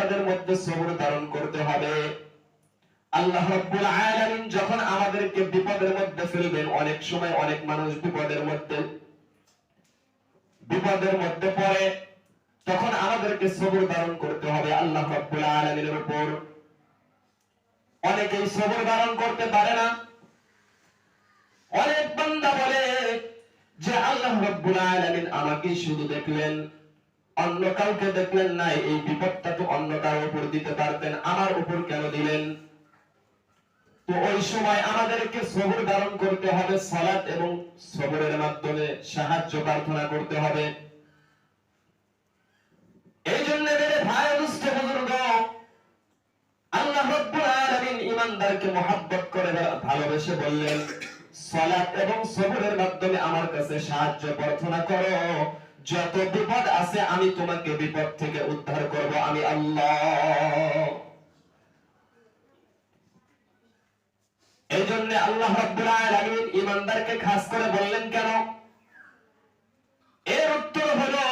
বিপদের মধ্যে সবর ধারণ করতে হবে। আল্লাহ রাব্বুল আলামিন যখন আমাদেরকে বিপদের মধ্যে ফেলবেন, অনেক সময় অনেক মানুষ বিপদের মধ্যে পড়ে, তখন আমাদেরকে সবর ধারণ করতে হবে আল্লাহ রাব্বুল আলামিনের উপর। অনেকেই সবর ধারণ করতে পারে না। অনেক বান্দা বলে যে আল্লাহ রাব্বুল আলামিন আমাকে শুধু দেখলেন, অন্য কাউকে দেখলেন না, এই বিপদটা তো অন্য কারোর উপর দিতে পারতেন, আমার উপর কেন দিলেন? তো ওই সময় আমাদেরকে সবর ধারণ করতে হবে, সালাত এবং সবরের মাধ্যমে সাহায্য প্রার্থনা করতে হবে। এই জন্য মেরে ভাই দুস্থ বুজুর্গ, আল্লাহ রাব্বুল আলামিন ঈমানদারকে মহব্বত করে ভালোবেসে বললেন, সালাত এবং সবরের মাধ্যমে আমার কাছে সাহায্য প্রার্থনা করো, যত বিপদ আছে আমি তোমাকে বিপদ থেকে উদ্ধার করব, আমি আল্লাহ। এই জন্য আল্লাহ রাব্বুল আলামিন ঈমানদারকে খাস করে বললেন কেন? এর উত্তর হলো,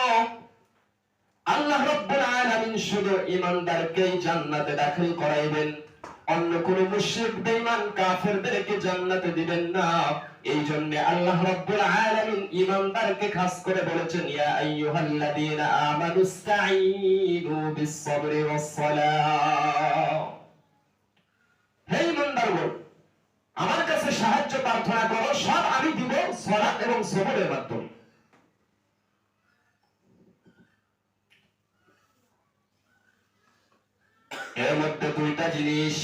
আল্লাহ রাব্বুল আলামিন শুধু ঈমানদারকেই জান্নাতে দাখিল করাইবেন, অন্য কোন মুশরিক বেঈমান কাফেরদেরকে জান্নাতে দিবেন না। এই জন্য আল্লাহ রাব্বুল আলামিন ঈমানদারকে খাস করে বলেছেন, ইয়া আইয়ুহাল্লাযীনা আমানুস্তাঈনু বিস-সাবরি ওয়াস-সালাহ। হে ঈমানদারগণ, আমার কাছে সাহায্য প্রার্থনা করো, সব আমি দিব সালাত এবং সবরের মাধ্যমে। এর মধ্যে দুইটা জিনিস,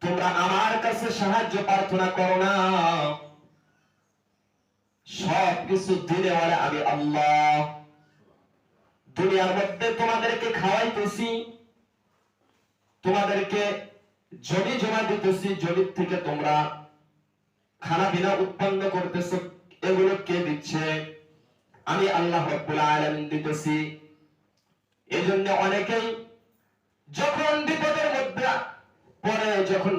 তোমরা আমার কাছে সাহায্য প্রার্থনা করো না, সব কিছু দিনেওয়ালা আমি আল্লাহ। দুনিয়ার মধ্যে তোমাদেরকে খাওয়াইতেছি, তোমাদেরকে জমি জমা দিতেছি, জমির থেকে তোমরা খানা পিনা উৎপন্ন করতেছো, এগুলো কে দিচ্ছে? আমি আল্লাহ রাব্বুল আলামিন দিতেছি। এই জন্য অনেকেই যখন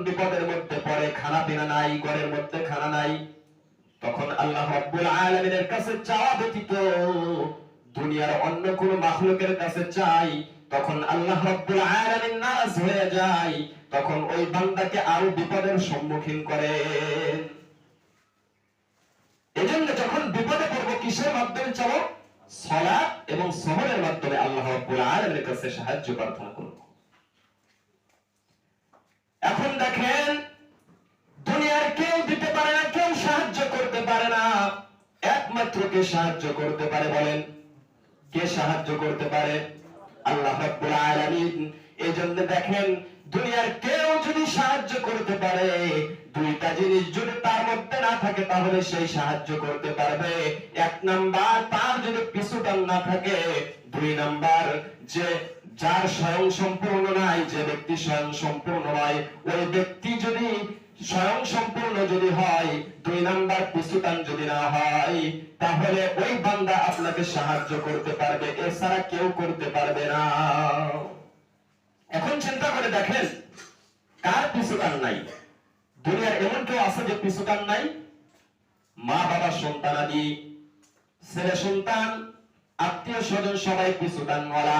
বিপদের মধ্যে পড়ে, খানা পিনা নাই, ঘরের মধ্যে খানা নাই, তখন আল্লাহ রাব্বুল আলামিনের কাছে চাওয়া ব্যতীত দুনিয়ার অন্য কোন মাখলুকের কাছে চাই, তখন আল্লাহ রাব্বুল আলামিন নারাজ হয়ে যায়, তখন ওই বান্দাকে আরো বিপদের সম্মুখীন করে। এজন্য যখন বিপদে পড়বো, কিসের মাধ্যমে চাবো? সালাত এবং সবরের মাধ্যমে আল্লাহ রাব্বুল আলামিনের কাছে সাহায্য প্রার্থনা করব। এখন দেখেন, দুনিয়ার কেউ দিতে পারে না, কেউ সাহায্য করতে পারে না, একমাত্র কে সাহায্য করতে পারে বলেন? কে সাহায্য করতে পারে? আল্লাহ রাব্বুল আলামিন। এজন্য দেখেন, দুনিয়ার কেউ যদি সাহায্য করতে পারে, দুইটা জিনিস যদি তার মধ্যে না থাকে, তাহলে সেই সাহায্য করতে পারবে। এক নাম্বার, তার যদি পিছুটান না থাকে। দুই নাম্বার, যে যার স্বয়ং সম্পূর্ণ নাই, যে ব্যক্তি স্বয়ং সম্পূর্ণ নয়, ওই ব্যক্তি যদি স্বয়ং সম্পূর্ণ যদি হয়, দুই নাম্বার পিছুটান যদি না হয়, তাহলে ওই বান্দা আপনাকে সাহায্য করতে পারবে, এছাড়া কেউ করতে পারবে না। এখন চিন্তা করে দেখেন, কার পিছুটান নাই? দুনিয়ার এমন কেউ আছে যে পিছুটান নাই? মা বাবা, সন্তানাদি, ছেলে সন্তান, আত্মীয় স্বজন, সবাই পিছুটানওয়ালা।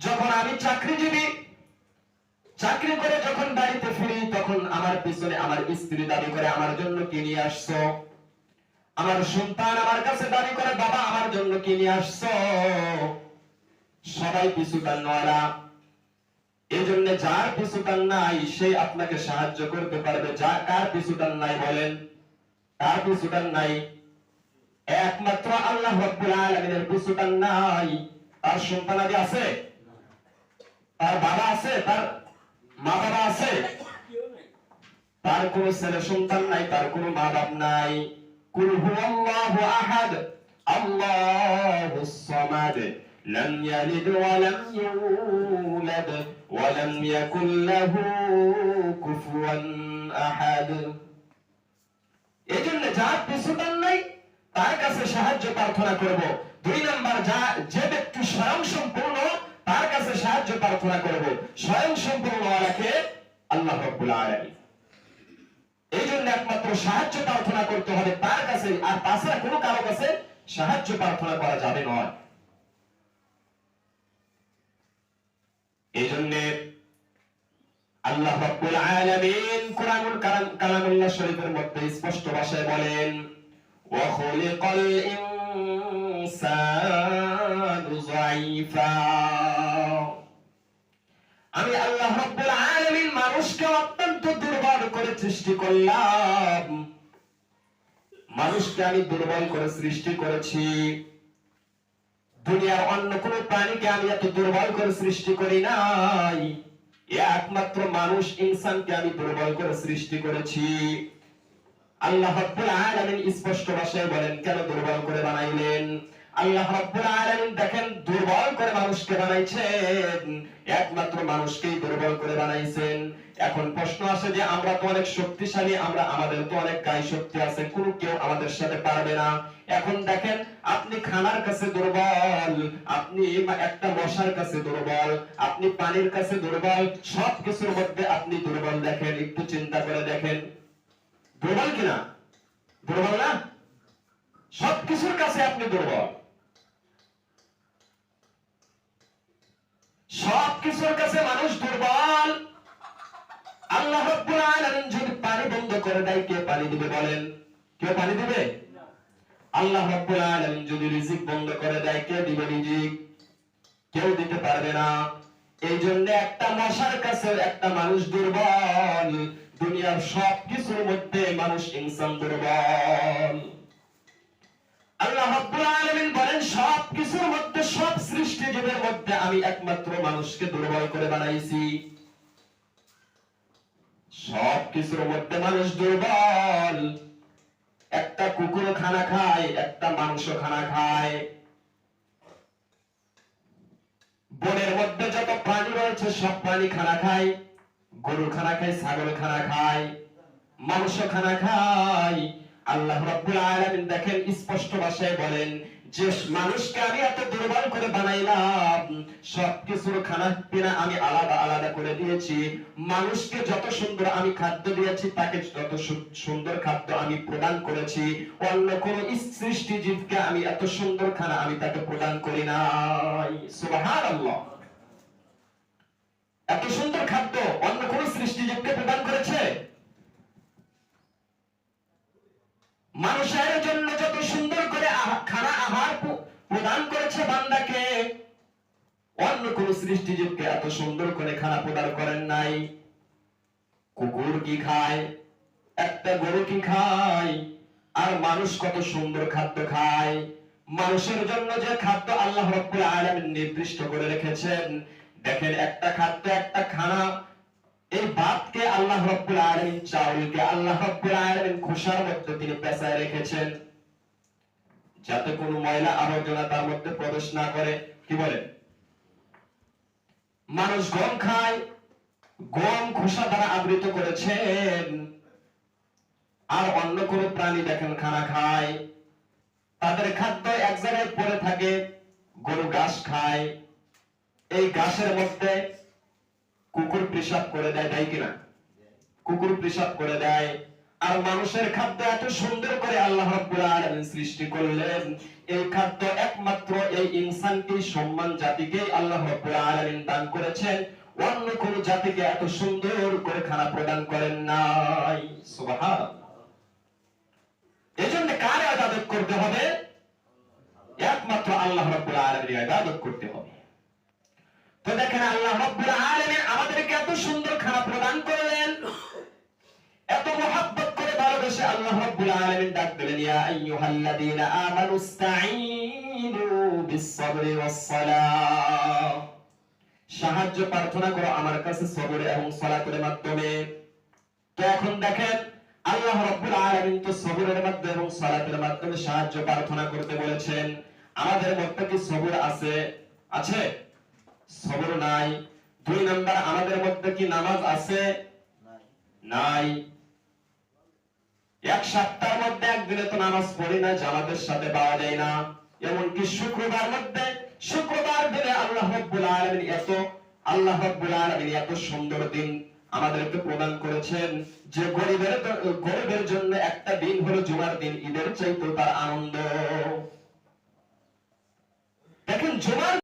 যখন আমি চাকরিজীবী, চাকরি করে যখন বাড়িতে ফিরি, তখন আমার পিছনে আমার স্ত্রী দাবি করে, আমার জন্য কি নিয়ে আসছো? আমার সন্তান আমার কাছে দাবি করে, বাবা আমার জন্য কি নিয়ে আসছো? সবাই পিছুটানওয়ালা। এই জন্য যার পিছুটান নাই, সে আপনাকে সাহায্য করতে পারবে। কার পিছুটান নাই বলেন? কার পিছুটান নাই? একমাত্র আল্লাহ রাব্বুল আলামিনের পিছুটান নাই। তার সন্তানাদি আছে, তার বাবা আছে, তার মা বাবা আছে, তার কোন ছেলে সন্তান নাই, তার কোন মা বাপ নাই। কুল হুয়াল্লাহু আহাদ, আল্লাহুস সামাদ, লাম ইয়ালিদ ওয়া লাম ইউলাদ ওয়া লাম ইয়াকুল লাহু কুফুয়ান আহাদ। এজন্য যার পিছুটান নাই, তার কাছে সাহায্য প্রার্থনা করব। দুই নাম্বার, যে ব্যক্তি স্বয়ং সম্পূর্ণ, তার কাছে সাহায্য প্রার্থনা করব। স্বয়ং সম্পূর্ণ আল্লাহকে আল্লাহ রাব্বুল আলামিন। এই জন্য একমাত্র সাহায্য প্রার্থনা করতে হবে তার কাছে, আর তাছাড়া কোনো কারো কাছে সাহায্য প্রার্থনা করা যাবে নয়। এই জন্য আল্লাহ রাব্বুল আলামিন কুরআনুল কালামুল্লাহ শরীফের মধ্যে স্পষ্ট ভাষায় বলেন, ওয়া খুলিকাল ইনসানু যায়ীফা। আমি আল্লাহ রাব্বুল আলামিন মানুষকে অত্যন্ত দুর্বল করে সৃষ্টি করলাম। মানুষকে আমি দুর্বল করে সৃষ্টি করেছি। দুনিয়ার অন্য কোন প্রাণীকে আমি এত দুর্বল করে সৃষ্টি করি নাই। একমাত্র মানুষ ইনসানকে আমি দুর্বল করে সৃষ্টি করেছি। আল্লাহ রাব্বুল আলামিন স্পষ্ট ভাষায় বলেন কেন দুর্বল করে বানাইলেন। আল্লাহ রাব্বুল আলামিন দেখেন দুর্বল করে মানুষকে বানাইছেন, একমাত্র মানুষকেই দুর্বল করে বানাইছেন। এখন প্রশ্ন আসে যে আমরা তো অনেক শক্তিশালী, আমাদের তো অনেক গায়ে শক্তি আছে, কোন কেউ আমাদের সাথে পারবে না। এখন দেখেন আপনি খানার কাছে দুর্বল, আপনি একটা মশার কাছে দুর্বল, আপনি পানির কাছে দুর্বল, সবকিছুর মধ্যে আপনি দুর্বল। দেখেন একটু চিন্তা করে দেখেন, দুর্বল কিনা? দুর্বল না? সবকিছুর কাছে আপনি দুর্বল, সবকিছুর কাছে মানুষ দুর্বল। আল্লাহ রাব্বুল আলামিন যদি পানি বন্ধ করে দেয়, কে পানি দিবে বলেন? কে পানি দিবে? আল্লাহ রাব্বুল আলামিন যদি রিজিক বন্ধ করে দেয়, কে দিবে রিজিক? কেউ দিতে পারবে না। এই জন্য একটা মশার কাছে একটা মানুষ দুর্বল, দুনিয়ার সবকিছুর মধ্যে মানুষ ইনসান দুর্বল। আল্লাহ রাব্বুল আলামিন বলেন সবকিছুর মধ্যে, সব সৃষ্টি জীবের মধ্যে আমি একমাত্র মানুষকে দুর্বল করে বানাইছি। সবকিছুর মধ্যে মানুষ দুর্বল। একটা কুকুর খানা খায়, একটা মাংস খানা খায়। বনের মধ্যে যত প্রাণী রয়েছে সব প্রাণী খানা খায়। গরু খানা খায়, ছাগল খানা খায়, মাংস খানা খায়। আল্লাহ রাব্বুল আলামিন দেখেন স্পষ্ট ভাষায় বলেন যে মানুষকে আমি এত দুর্বল করে বানাইলাম, সবকিছুর খানা পিনা আমি আলাদা আলাদা করে দিয়েছি। মানুষকে যত সুন্দর আমি খাদ্য দিয়েছি, তাকে যত সুন্দর খাদ্য আমি প্রদান করেছি। অন্য কোন সৃষ্টি জীবকে আমি এত সুন্দর খানা আমি তাকে প্রদান করি নাই। সুবহানাল্লাহ। এত সুন্দর খাদ্য অন্য কোন সৃষ্টি জীবকে প্রদান করেছে? মানুষের জন্য যত সুন্দর করে খানা আহার প্রদান করেছে বান্দাকে, অন্য কোন সৃষ্টিজীবকে এত সুন্দর করে খানা প্রদান করেন নাই। কুকুর কি খায়, একটা গরু কি খায়, আর মানুষ কত সুন্দর খাদ্য খায়। মানুষের জন্য যে খাদ্য আল্লাহ রাব্বুল আলামিন নির্দিষ্ট করে রেখেছেন, দেখেন একটা খাদ্য, একটা খানা, এই ভাতকে আল্লাহ রাব্বুল আলামিন, চাউলকে আল্লাহ রাব্বুল আলামিন খোসার মধ্যে তিনি পেঁচায় রেখেছেন, যাতে কোনো ময়লা আবর্জনা তার মধ্যে প্রবেশ না করে। কি বলে? মানুষ গম খায়, গম খোসা দ্বারা আবৃত করেছেন। আর অন্য কোন প্রাণী দেখেন খানা খায়, তাদের খাদ্য এক জায়গায় পড়ে থাকে। গরু ঘাস খায়, এই ঘাসের মধ্যে কুকুর পেশাব করে দেয়, দেয় কিনা? কুকুর পেশাব করে দেয়। আর মানুষের খাদ্য এত সুন্দর করে আল্লাহ রাব্বুল আলামিন সৃষ্টি করলেন, এই খাদ্য একমাত্র এই ইনসানকে, সম্মান জাতিকে আল্লাহ রাব্বুল আলামিন দান করেছেন। অন্য কোন জাতিকে এত সুন্দর করে খানা প্রদান করেন নাই। সুবহানাল্লাহ। এজন্য কার ইবাদত করতে হবে? একমাত্র আল্লাহ রাব্বুল আলামিনের ইবাদত করতে হবে। তো দেখেন আল্লাহ রাব্বুল আলামিন আমাদেরকে এত সুন্দর খানা প্রদান করলেন, এত মহব্বত করে ভালোবেসে আল্লাহ রাব্বুল আলামিন ডাক দিলেন, ইয়া আইয়ুহাল্লাযীনা আমানু ইসতাঈনু বিস-সাবরি ওয়াস-সালাহ। সাহায্য প্রার্থনা করো আমার কাছে সবর এবং সালাতের মাধ্যমে। তো এখন দেখেন আল্লাহ রাব্বুল আলামিন তো সবরের মাধ্যমে এবং সালাতের মাধ্যমে সাহায্য প্রার্থনা করতে বলেছেন। আমাদের মধ্যে কি সবর আছে? আছে? সবর নাই। দুই নাম্বার, আমাদের মধ্যে কি নামাজ আছে? নাই। এক সপ্তাহের মধ্যে একদিনে তো নামাজ পড়ি না, জামাতের সাথে পাওয়া যায় না। এমনকি শুক্রবার দিনে আল্লাহ রাব্বুল আলামিন এত সুন্দর দিন আমাদেরকে প্রদান করেছেন যে গরিবের জন্য একটা দিন হলো জুমার দিন, ঈদের চাইতে তার আনন্দ। দেখেন জুমার